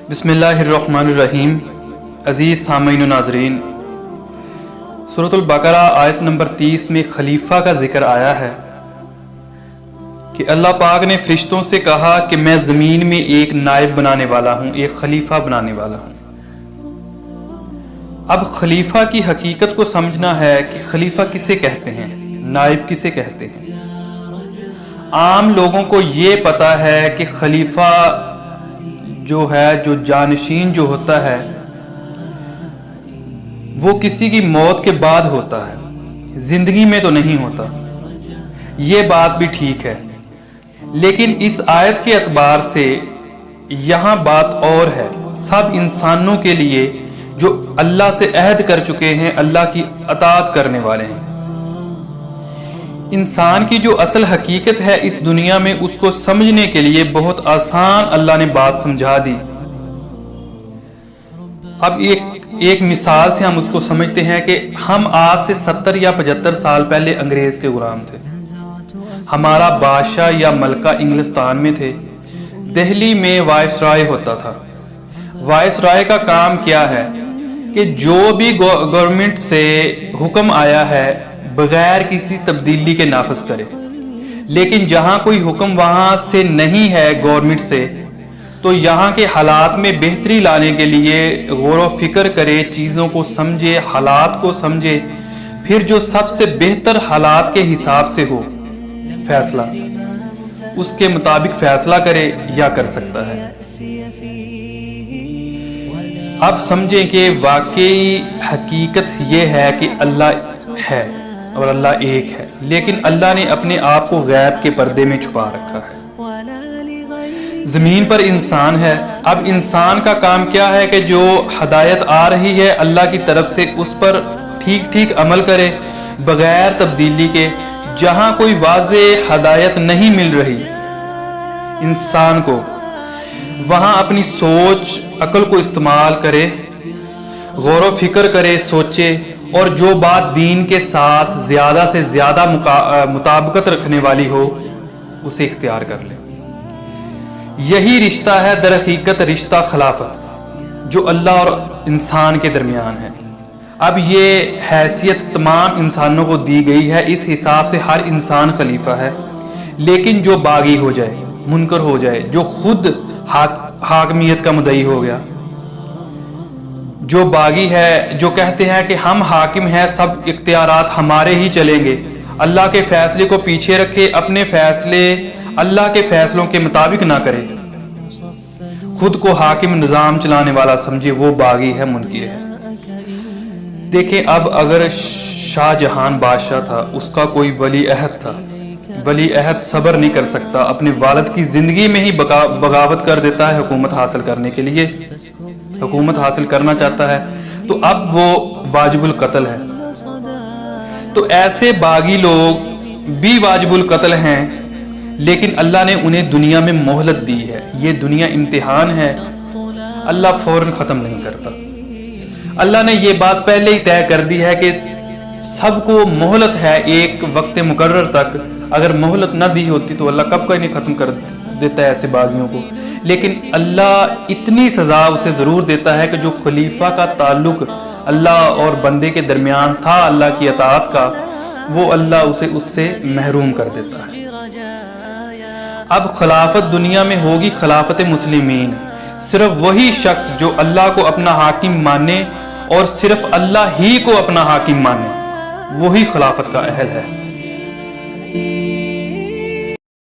बिस्मिल्लाहिर्रहमानिर्रहीम। अज़ीज़ सामीन व नाज़रीन, सूरतुल बकरा आयत नंबर 30 में खलीफा का जिक्र आया है कि अल्लाह पाक ने फरिश्तों से कहा कि मैं ज़मीन में एक नायब बनाने वाला हूँ, एक खलीफा बनाने वाला हूँ। अब खलीफा की हकीकत को समझना है कि खलीफा किसे कहते हैं, नायब किसे कहते हैं। आम लोगों को ये पता है कि खलीफा जो है, जो जानशीन जो होता है, वो किसी की मौत के बाद होता है, जिंदगी में तो नहीं होता। ये बात भी ठीक है, लेकिन इस आयत के एतबार से यहाँ बात और है। सब इंसानों के लिए जो अल्लाह से अहद कर चुके हैं, अल्लाह की अताअत करने वाले हैं। इंसान की जो असल हकीकत है इस दुनिया में, उसको समझने के लिए बहुत आसान अल्लाह ने बात समझा दी। अब एक मिसाल से हम उसको समझते हैं कि हम आज से 70 या 75 साल पहले अंग्रेज के गुलाम थे। हमारा बादशाह या मलका इंग्लिस्तान में थे। दिल्ली में वायसराय होता था। वायसराय का काम क्या है कि जो भी गवर्नमेंट से हुक्म आया है बगैर किसी तब्दीली के नाफिज करे। लेकिन जहां कोई हुक्म वहां से नहीं है गवर्नमेंट से, तो यहाँ के हालात में बेहतरी लाने के लिए गौर व फिक्र करे, चीज़ों को समझे, हालात को समझे, फिर जो सबसे बेहतर हालात के हिसाब से हो फैसला, उसके मुताबिक फैसला करे या कर सकता है। अब समझें कि वाकई हकीकत ये है कि अल्लाह है और अल्लाह एक है, लेकिन अल्लाह ने अपने आप को गैब के पर्दे में छुपा रखा है। ज़मीन पर इंसान है। अब इंसान का काम क्या है कि जो हदायत आ रही है अल्लाह की तरफ से, उस पर ठीक ठीक अमल करे बगैर तब्दीली के। जहां कोई वाज़ेह हदायत नहीं मिल रही इंसान को, वहां अपनी सोच अकल को इस्तेमाल करे, गौर व फिक्र करे, सोचे, और जो बात दीन के साथ ज़्यादा से ज़्यादा मुताबिकत रखने वाली हो उसे इख्तियार कर ले। यही रिश्ता है दरहकीकत रिश्ता खिलाफत, जो अल्लाह और इंसान के दरमियान है। अब ये हैसियत तमाम इंसानों को दी गई है। इस हिसाब से हर इंसान खलीफा है। लेकिन जो बागी हो जाए, मुनकर हो जाए, जो खुद हाकमियत का मुद्दई हो गया, जो बागी है, जो कहते हैं कि हम हाकिम हैं, सब इख्तियारात हमारे ही चलेंगे, अल्लाह के फैसले को पीछे रखे, अपने फैसले अल्लाह के फैसलों के मुताबिक ना करे, खुद को हाकिम निज़ाम चलाने वाला समझे, वो बागी है, मुनकिर है। देखें, अब अगर शाहजहान बादशाह था, उसका कोई वली अहद था। वली अहद सब्र नहीं कर सकता, अपने वालिद की जिंदगी में ही बगावत कर देता है हुकूमत हासिल करने के लिए। हुकूमत हासिल करना चाहता है तो अब वो वाजिबुल कत्ल है। तो ऐसे बागी लोग भी वाजिबुल कत्ल हैं, लेकिन अल्लाह ने उन्हें दुनिया में मोहलत दी है। ये दुनिया इम्तिहान है, अल्लाह फौरन ख़त्म नहीं करता। अल्लाह ने ये बात पहले ही तय कर दी है कि सबको मोहलत है एक वक्त मुकर्रर तक। अगर मोहलत ना दी होती तो अल्लाह कब का इन्हें ख़त्म कर देता है ऐसे बागियों को। लेकिन अल्लाह इतनी सज़ा उसे ज़रूर देता है कि जो खलीफा का ताल्लुक अल्लाह और बंदे के दरमियान था, अल्लाह की अताअत का, वो अल्लाह उसे उससे महरूम कर देता है। अब खिलाफत दुनिया में होगी खिलाफत मुस्लिमीन। सिर्फ वही शख्स जो अल्लाह को अपना हाकिम माने और सिर्फ अल्लाह ही को अपना हाकिम माने, वही खिलाफत का अहल है।